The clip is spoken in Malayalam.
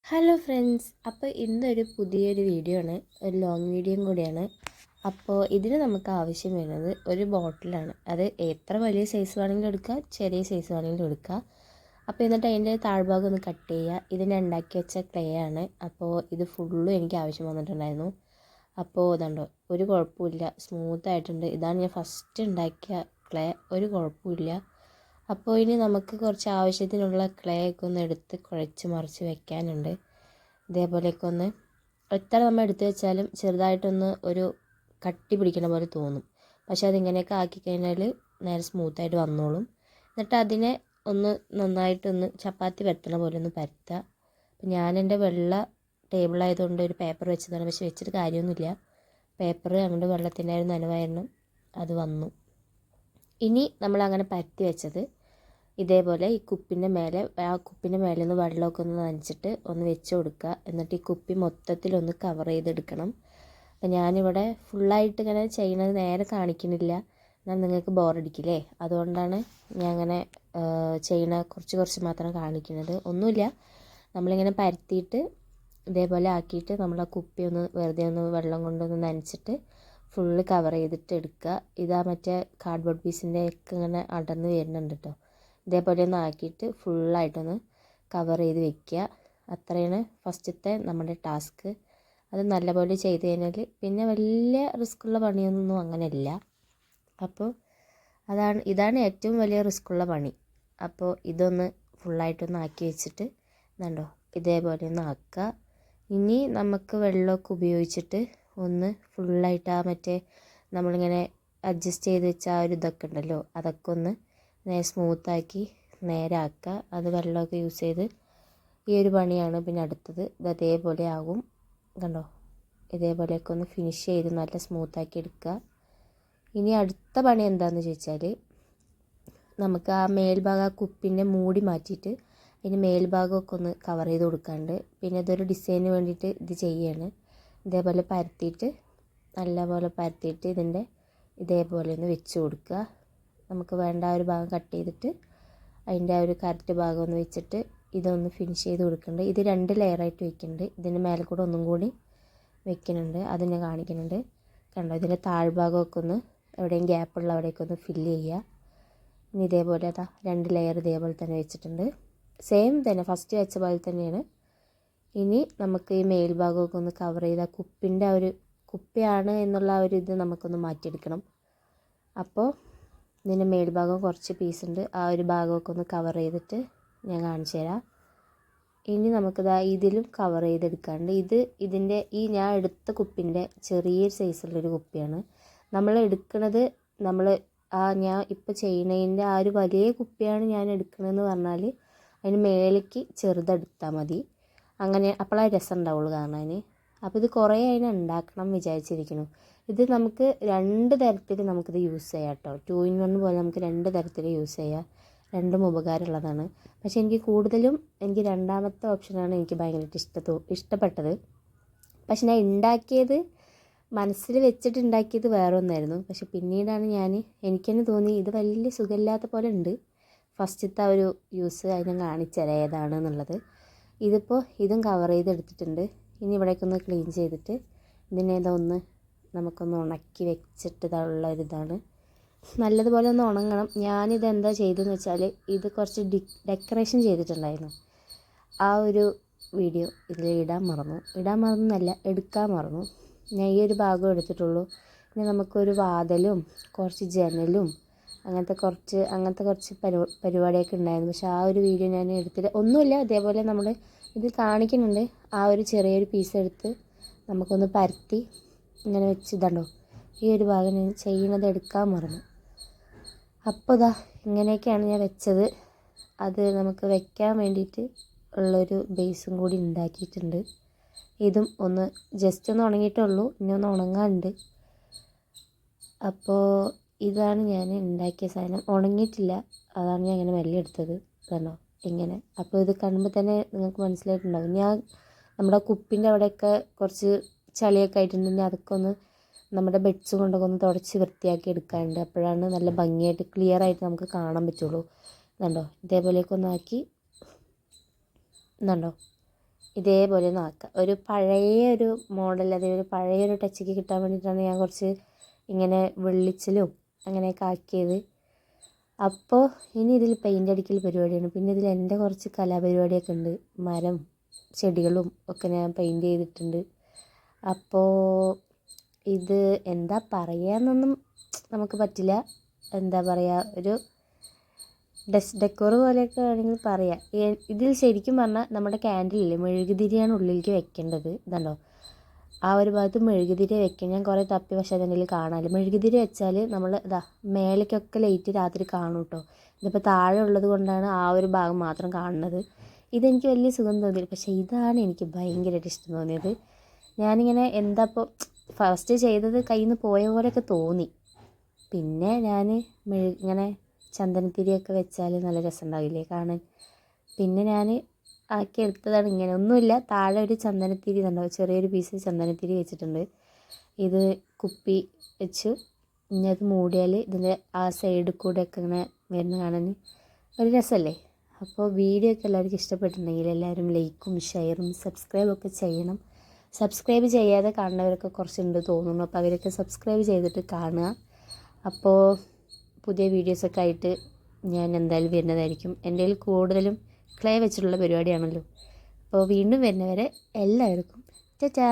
ഹലോ ഫ്രണ്ട്സ്, അപ്പോൾ ഇന്നൊരു പുതിയൊരു വീഡിയോ ആണ്, ഒരു ലോങ് വീഡിയോയും കൂടിയാണ്. അപ്പോൾ ഇതിന് നമുക്ക് ആവശ്യം വരുന്നത് ഒരു ബോട്ടിലാണ്. അത് എത്ര വലിയ സൈസ് വേണമെങ്കിലും എടുക്കുക, ചെറിയ സൈസ് വേണമെങ്കിലും എടുക്കുക. അപ്പോൾ എന്നിട്ട് അതിൻ്റെ താഴ്ഭാഗം ഒന്ന് കട്ട് ചെയ്യുക. ഇതിന് ഉണ്ടാക്കി വെച്ച ക്ലേ ആണ്. അപ്പോൾ ഇത് ഫുള്ളും എനിക്ക് ആവശ്യം വന്നിട്ടുണ്ടായിരുന്നു. അപ്പോൾ ഇതുണ്ടോ, ഒരു കുഴപ്പമില്ല, സ്മൂത്തായിട്ടുണ്ട്. ഇതാണ് ഞാൻ ഫസ്റ്റ് ഉണ്ടാക്കിയ ക്ലേ, ഒരു കുഴപ്പമില്ല. അപ്പോൾ ഇനി നമുക്ക് കുറച്ച് ആവശ്യത്തിനുള്ള ക്ലേ ഒക്കെ ഒന്ന് എടുത്ത് കുഴച്ച് മറിച്ച് വെക്കാനുണ്ട്. ഇതേപോലെയൊക്കെ ഒന്ന് എത്ര നമ്മൾ എടുത്ത് വെച്ചാലും ചെറുതായിട്ടൊന്ന് ഒരു കട്ടി പിടിക്കണ പോലെ തോന്നും. പക്ഷെ അതിങ്ങനെയൊക്കെ ആക്കി കഴിഞ്ഞാൽ നേരെ സ്മൂത്തായിട്ട് വന്നോളും. എന്നിട്ട് അതിനെ ഒന്ന് നന്നായിട്ടൊന്ന് ചപ്പാത്തി പരത്തണ പോലെ ഒന്ന് പരത്തുക. അപ്പം ഞാനെൻ്റെ വെള്ള ടേബിളായതുകൊണ്ട് ഒരു പേപ്പർ വെച്ചതാണ്. പക്ഷെ വെച്ചിട്ട് കാര്യമൊന്നുമില്ല. പേപ്പർ അങ്ങോട്ട് വെള്ളത്തിൻ്റെ ഒരു നനവായിരുന്നു, അത് വന്നു. ഇനി നമ്മൾ അങ്ങനെ പരത്തി വെച്ചത് ഇതേപോലെ ഈ കുപ്പിൻ്റെ മേലെ, ആ കുപ്പിൻ്റെ മേലെ നിന്ന് വെള്ളമൊക്കെ ഒന്ന് നനച്ചിട്ട് ഒന്ന് വെച്ച് കൊടുക്കുക. എന്നിട്ട് ഈ കുപ്പി മൊത്തത്തിലൊന്ന് കവർ ചെയ്തെടുക്കണം. അപ്പം ഞാനിവിടെ ഫുള്ളായിട്ട് ഇങ്ങനെ ചെയ്യുന്നത് നേരെ കാണിക്കുന്നില്ല, എന്നാൽ നിങ്ങൾക്ക് ബോറടിക്കില്ലേ, അതുകൊണ്ടാണ് ഞാൻ അങ്ങനെ ചെയ്യണ കുറച്ച് മാത്രം കാണിക്കുന്നത്. ഒന്നുമില്ല, നമ്മളിങ്ങനെ പരത്തിയിട്ട് ഇതേപോലെ ആക്കിയിട്ട് നമ്മൾ ആ കുപ്പി ഒന്ന് വെറുതെ ഒന്ന് വെള്ളം കൊണ്ടൊന്ന് നനച്ചിട്ട് ഫുള്ള് കവർ ചെയ്തിട്ട് എടുക്കുക. ഇതാ മറ്റേ കാർഡ്ബോർഡ് പീസിൻ്റെ ഒക്കെ ഇങ്ങനെ അടർന്ന് വരുന്നുണ്ട് കേട്ടോ. ഇതേപോലെ ഒന്ന് ആക്കിയിട്ട് ഫുള്ളായിട്ടൊന്ന് കവർ ചെയ്ത് വെക്കുക. അത്രയാണ് ഫസ്റ്റത്തെ നമ്മുടെ ടാസ്ക്. അത് നല്ലപോലെ ചെയ്ത് കഴിഞ്ഞാൽ പിന്നെ വലിയ റിസ്ക്കുള്ള പണിയൊന്നും അങ്ങനെയല്ല. അപ്പോൾ ഇതാണ് ഏറ്റവും വലിയ റിസ്ക്കുള്ള പണി. അപ്പോൾ ഇതൊന്ന് ഫുള്ളായിട്ടൊന്ന് ആക്കി വെച്ചിട്ട് കണ്ടോ, ഇതേപോലെ ഒന്ന് ആക്കുക. ഇനി നമുക്ക് വെള്ളമൊക്കെ ഉപയോഗിച്ചിട്ട് ഒന്ന് ഫുള്ളായിട്ട് ആ മറ്റേ നമ്മളിങ്ങനെ അഡ്ജസ്റ്റ് ചെയ്ത് വെച്ച ആ ഒരു ഇതൊക്കെ ഉണ്ടല്ലോ, അതൊക്കെ ഒന്ന് സ്മൂത്താക്കി നേരെ ആക്കുക. അത് വെള്ളമൊക്കെ യൂസ് ചെയ്ത് ഈ ഒരു പണിയാണ് പിന്നെ അടുത്തത്. ഇത് അതേപോലെ ആകും കണ്ടോ. ഇതേപോലെയൊക്കെ ഒന്ന് ഫിനിഷ് ചെയ്ത് നല്ല സ്മൂത്താക്കി എടുക്കുക. ഇനി അടുത്ത പണി എന്താണെന്ന് ചോദിച്ചാൽ, നമുക്ക് ആ മേൽഭാഗം, ആ കുപ്പിൻ്റെ മൂടി മാറ്റിയിട്ട് അതിന് മേൽഭാഗമൊക്കെ ഒന്ന് കവർ ചെയ്ത് കൊടുക്കാണ്ട്. പിന്നെ ഇതൊരു ഡിസൈന് വേണ്ടിയിട്ട് ഇത് ചെയ്യാണ്. ഇതേപോലെ പരത്തിയിട്ട് നല്ലപോലെ പരത്തിയിട്ട് ഇതിൻ്റെ ഇതേപോലെ ഒന്ന് വെച്ച് കൊടുക്കുക. നമുക്ക് വേണ്ട ആ ഒരു ഭാഗം കട്ട് ചെയ്തിട്ട് അതിൻ്റെ ആ ഒരു കറക്റ്റ് ഭാഗം ഒന്ന് വെച്ചിട്ട് ഇതൊന്ന് ഫിനിഷ് ചെയ്ത് കൊടുക്കുന്നുണ്ട്. ഇത് 2 ലെയറായിട്ട് വെക്കുന്നുണ്ട്. ഇതിൻ്റെ മേലെ കൂടെ ഒന്നും കൂടി വെക്കുന്നുണ്ട്, അത് ഞാൻ കാണിക്കുന്നുണ്ട്. കണ്ടോ, ഇതിൻ്റെ താഴ്ഭാഗമൊക്കെ ഒന്ന് എവിടെയും ഗ്യാപ്പുള്ള അവിടെയൊക്കെ ഒന്ന് ഫില്ല് ചെയ്യുക. ഇനി ഇതേപോലെ 2 ലെയർ ഇതേപോലെ തന്നെ വെച്ചിട്ടുണ്ട്. സെയിം തന്നെ ഫസ്റ്റ് വെച്ച പോലെ തന്നെയാണ്. ഇനി നമുക്ക് ഈ മേൽഭാഗമൊക്കെ ഒന്ന് കവർ ചെയ്ത് ആ കുപ്പിൻ്റെ ആ ഒരു കുപ്പിയാണ് എന്നുള്ള ആ ഒരു ഇത് നമുക്കൊന്ന് മാറ്റിയെടുക്കണം. അപ്പോൾ ഇതിൻ്റെ മേൽഭാഗം കുറച്ച് പീസുണ്ട്, ആ ഒരു ഭാഗമൊക്കെ ഒന്ന് കവർ ചെയ്തിട്ട് ഞാൻ കാണിച്ചു തരാം. ഇനി നമുക്കിതാ ഇതിലും കവർ ചെയ്തെടുക്കാണ്ട്. ഇതിൻ്റെ ഈ ഞാൻ എടുത്ത കുപ്പിൻ്റെ ചെറിയൊരു സൈസുള്ളൊരു കുപ്പിയാണ്. നമ്മൾ എടുക്കുന്നത്, ഞാൻ ഇപ്പോൾ ചെയ്യുന്നതിൻ്റെ ആ ഒരു വലിയ കുപ്പിയാണ് ഞാൻ എടുക്കണമെന്ന് പറഞ്ഞാൽ അതിന് മേലേക്ക് ചെറുതെടുത്താൽ മതി. അങ്ങനെ അപ്പോഴാണ് രസം ഉണ്ടാവുള്ളൂ കാണാൻ. അപ്പോൾ ഇത് കുറേ അതിനെ ഉണ്ടാക്കണം വിചാരിച്ചിരിക്കുന്നു. ഇത് നമുക്ക് 2 തരത്തിൽ നമുക്കിത് യൂസ് ചെയ്യാം കേട്ടോ. 2 in 1 പോലെ നമുക്ക് 2 തരത്തിൽ യൂസ് ചെയ്യാം. രണ്ടും ഉപകാരമുള്ളതാണ്. പക്ഷേ എനിക്ക് രണ്ടാമത്തെ ഓപ്ഷനാണ് എനിക്ക് ഭയങ്കരമായിട്ട് ഇഷ്ടപ്പെട്ടത്. പക്ഷെ ഞാൻ ഉണ്ടാക്കിയത് മനസ്സിൽ വെച്ചിട്ട് ഉണ്ടാക്കിയത് വേറെ ഒന്നായിരുന്നു. പക്ഷെ പിന്നീടാണ് എനിക്ക് തന്നെ തോന്നി ഇത് വലിയ സുഖമില്ലാത്ത പോലെ ഉണ്ട്. ഫസ്റ്റത്തെ ആ ഒരു യൂസ് അത് ഞാൻ കാണിച്ചു തരാം ഏതാണെന്നുള്ളത്. ഇതും കവർ ചെയ്തെടുത്തിട്ടുണ്ട്. ഇനി ഇവിടേക്കൊന്ന് ക്ലീൻ ചെയ്തിട്ട് നമുക്കൊന്ന് ഉണക്കി വെച്ചിട്ടുള്ള ഒരിതാണ്. നല്ലതുപോലെ ഒന്ന് ഉണങ്ങണം. ഞാനിതെന്താ ചെയ്തതെന്ന് വെച്ചാൽ ഇത് കുറച്ച് ഡെക്കറേഷൻ ചെയ്തിട്ടുണ്ടായിരുന്നു. ആ ഒരു വീഡിയോ ഇതിൽ ഇടാൻ മറന്നല്ല, എടുക്കാൻ മറന്നു. ഞാൻ ഈ ഒരു ഭാഗം എടുത്തിട്ടുള്ളൂ. പിന്നെ നമുക്കൊരു വാതിലും കുറച്ച് ജനലും അങ്ങനത്തെ കുറച്ച് പരിപാടിയൊക്കെ ഉണ്ടായിരുന്നു. പക്ഷേ ആ ഒരു വീഡിയോ ഞാൻ എടുത്തിട്ട് ഒന്നുമില്ല. അതേപോലെ നമ്മൾ ഇത് കാണിക്കുന്നുണ്ട്. ആ ഒരു ചെറിയൊരു പീസ് എടുത്ത് നമുക്കൊന്ന് പരത്തി ഇങ്ങനെ വെച്ച് ഇതുണ്ടോ, ഈ ഒരു ഭാഗം ഞാൻ ചെയ്യുന്നത് എടുക്കാൻ മറന്നു. അപ്പോൾ ഇങ്ങനെയൊക്കെയാണ് ഞാൻ വെച്ചത്. അത് നമുക്ക് വെക്കാൻ വേണ്ടിയിട്ട് ഉള്ളൊരു ബേസും കൂടി ഉണ്ടാക്കിയിട്ടുണ്ട്. ഇതും ഒന്ന് ജസ്റ്റ് ഒന്ന് ഉണങ്ങിയിട്ടുള്ളൂ, ഇനി ഒന്ന് ഉണങ്ങാനുണ്ട്. അപ്പോൾ ഇതാണ് ഞാൻ ഉണ്ടാക്കിയ സാധനം. ഉണങ്ങിയിട്ടില്ല, അതാണ് ഞാൻ ഇങ്ങനെ മെല്ലെ എടുത്തത്. കണ്ടോ ഇങ്ങനെ. അപ്പോൾ ഇത് കാണുമ്പോൾ തന്നെ നിങ്ങൾക്ക് മനസ്സിലായിട്ടുണ്ടാകും. നമ്മുടെ കുപ്പിൻ്റെ അവിടെയൊക്കെ കുറച്ച് ചളിയൊക്കെ ആയിട്ടുണ്ടെങ്കിൽ അതൊക്കെ ഒന്ന് നമ്മുടെ ബെഡ്സ് കൊണ്ടൊക്കെ ഒന്ന് തുടച്ച് വൃത്തിയാക്കി എടുക്കാനുണ്ട്. അപ്പോഴാണ് നല്ല ഭംഗിയായിട്ട് ക്ലിയർ ആയിട്ട് നമുക്ക് കാണാൻ പറ്റുള്ളൂ. കണ്ടോ, ഇതേപോലെയൊക്കെ ഒന്നാക്കി കണ്ടോ, ഇതേപോലെ ഒന്ന് ആക്കുക. ഒരു പഴയൊരു മോഡൽ, അതായത് ഒരു പഴയൊരു ടച്ചൊക്കെ കിട്ടാൻ വേണ്ടിയിട്ടാണ് ഞാൻ കുറച്ച് ഇങ്ങനെ വെള്ളിച്ചിലും അങ്ങനെയൊക്കെ ആക്കിയത്. അപ്പോൾ ഇനി ഇതിൽ പെയിൻ്റ് അടിക്കൽ പരിപാടിയാണ്. പിന്നെ ഇതിൽ എൻ്റെ കുറച്ച് കലാപരിപാടിയൊക്കെ ഉണ്ട്. മരം ചെടികളും ഒക്കെ ഞാൻ പെയിൻറ് ചെയ്തിട്ടുണ്ട്. അപ്പോൾ ഇത് എന്താ പറയുകയെന്നൊന്നും നമുക്ക് പറ്റില്ല. എന്താ പറയുക, ഒരു ഡെക്കോർ പോലെയൊക്കെ വേണമെങ്കിൽ പറയാം. ഇതിൽ ശരിക്കും പറഞ്ഞാൽ നമ്മുടെ ക്യാൻഡിലില്ലേ, മെഴുകുതിരിയാണ് ഉള്ളിലേക്ക് വെക്കേണ്ടത്. ഇതുണ്ടോ, ആ ഒരു ഭാഗത്ത് മെഴുകുതിരി വെക്കാൻ ഞാൻ കുറേ തപ്പി, പക്ഷേ അതിൻ്റെ കാണാനില്ല. മെഴുകുതിരി വെച്ചാൽ നമ്മൾ മേലേക്കൊക്കെ ലൈറ്റ് രാത്രി കാണും കേട്ടോ. ഇതിപ്പോൾ താഴെ ഉള്ളത് കൊണ്ടാണ് ആ ഒരു ഭാഗം മാത്രം കാണുന്നത്. ഇതെനിക്ക് വലിയ സുഖം തോന്നിയില്ല, പക്ഷേ ഇതാണ് എനിക്ക് ഭയങ്കരമായിട്ട് ഇഷ്ടം തോന്നിയത്. ഞാനിങ്ങനെ എന്താ ഇപ്പോൾ ഫസ്റ്റ് ചെയ്തത് കയ്യിൽ നിന്ന് പോയ പോലെയൊക്കെ തോന്നി. പിന്നെ ഞാൻ ഇങ്ങനെ ചന്ദനത്തിരിയൊക്കെ വെച്ചാൽ നല്ല രസമുണ്ടാവില്ലേ കാണാൻ. പിന്നെ ഞാൻ ആക്കി എടുത്തതാണ് ഇങ്ങനെ. ഒന്നുമില്ല, താഴെ ഒരു ചന്ദനത്തിരി ഉണ്ടാവും, ചെറിയൊരു പീസ് ചന്ദനത്തിരി വെച്ചിട്ടുണ്ട്. ഇത് കുപ്പി വെച്ചു. ഇനി അത് മൂടിയാൽ ഇതിൻ്റെ ആ സൈഡിൽ കൂടെയൊക്കെ ഇങ്ങനെ വരുന്ന കാണാൻ ഒരു രസമല്ലേ. അപ്പോൾ വീഡിയോ ഒക്കെ എല്ലാവർക്കും ഇഷ്ടപ്പെട്ടിട്ടുണ്ടെങ്കിൽ എല്ലാവരും ലൈക്കും ഷെയറും സബ്സ്ക്രൈബും ഒക്കെ ചെയ്യണം. സബ്സ്ക്രൈബ് ചെയ്യാതെ കാണുന്നവരൊക്കെ കുറച്ചുണ്ട് തോന്നുന്നു. അപ്പോൾ അവരൊക്കെ സബ്സ്ക്രൈബ് ചെയ്തിട്ട് കാണുക. അപ്പോൾ പുതിയ വീഡിയോസൊക്കെ ആയിട്ട് ഞാൻ എന്തായാലും വരുന്നതായിരിക്കും. എൻ്റെ കയ്യിൽ കൂടുതലും ക്ലേ വെച്ചിട്ടുള്ള പരിപാടിയാണല്ലോ. അപ്പോൾ വീണ്ടും വരുന്നവരെ എല്ലാവർക്കും ടാറ്റാ.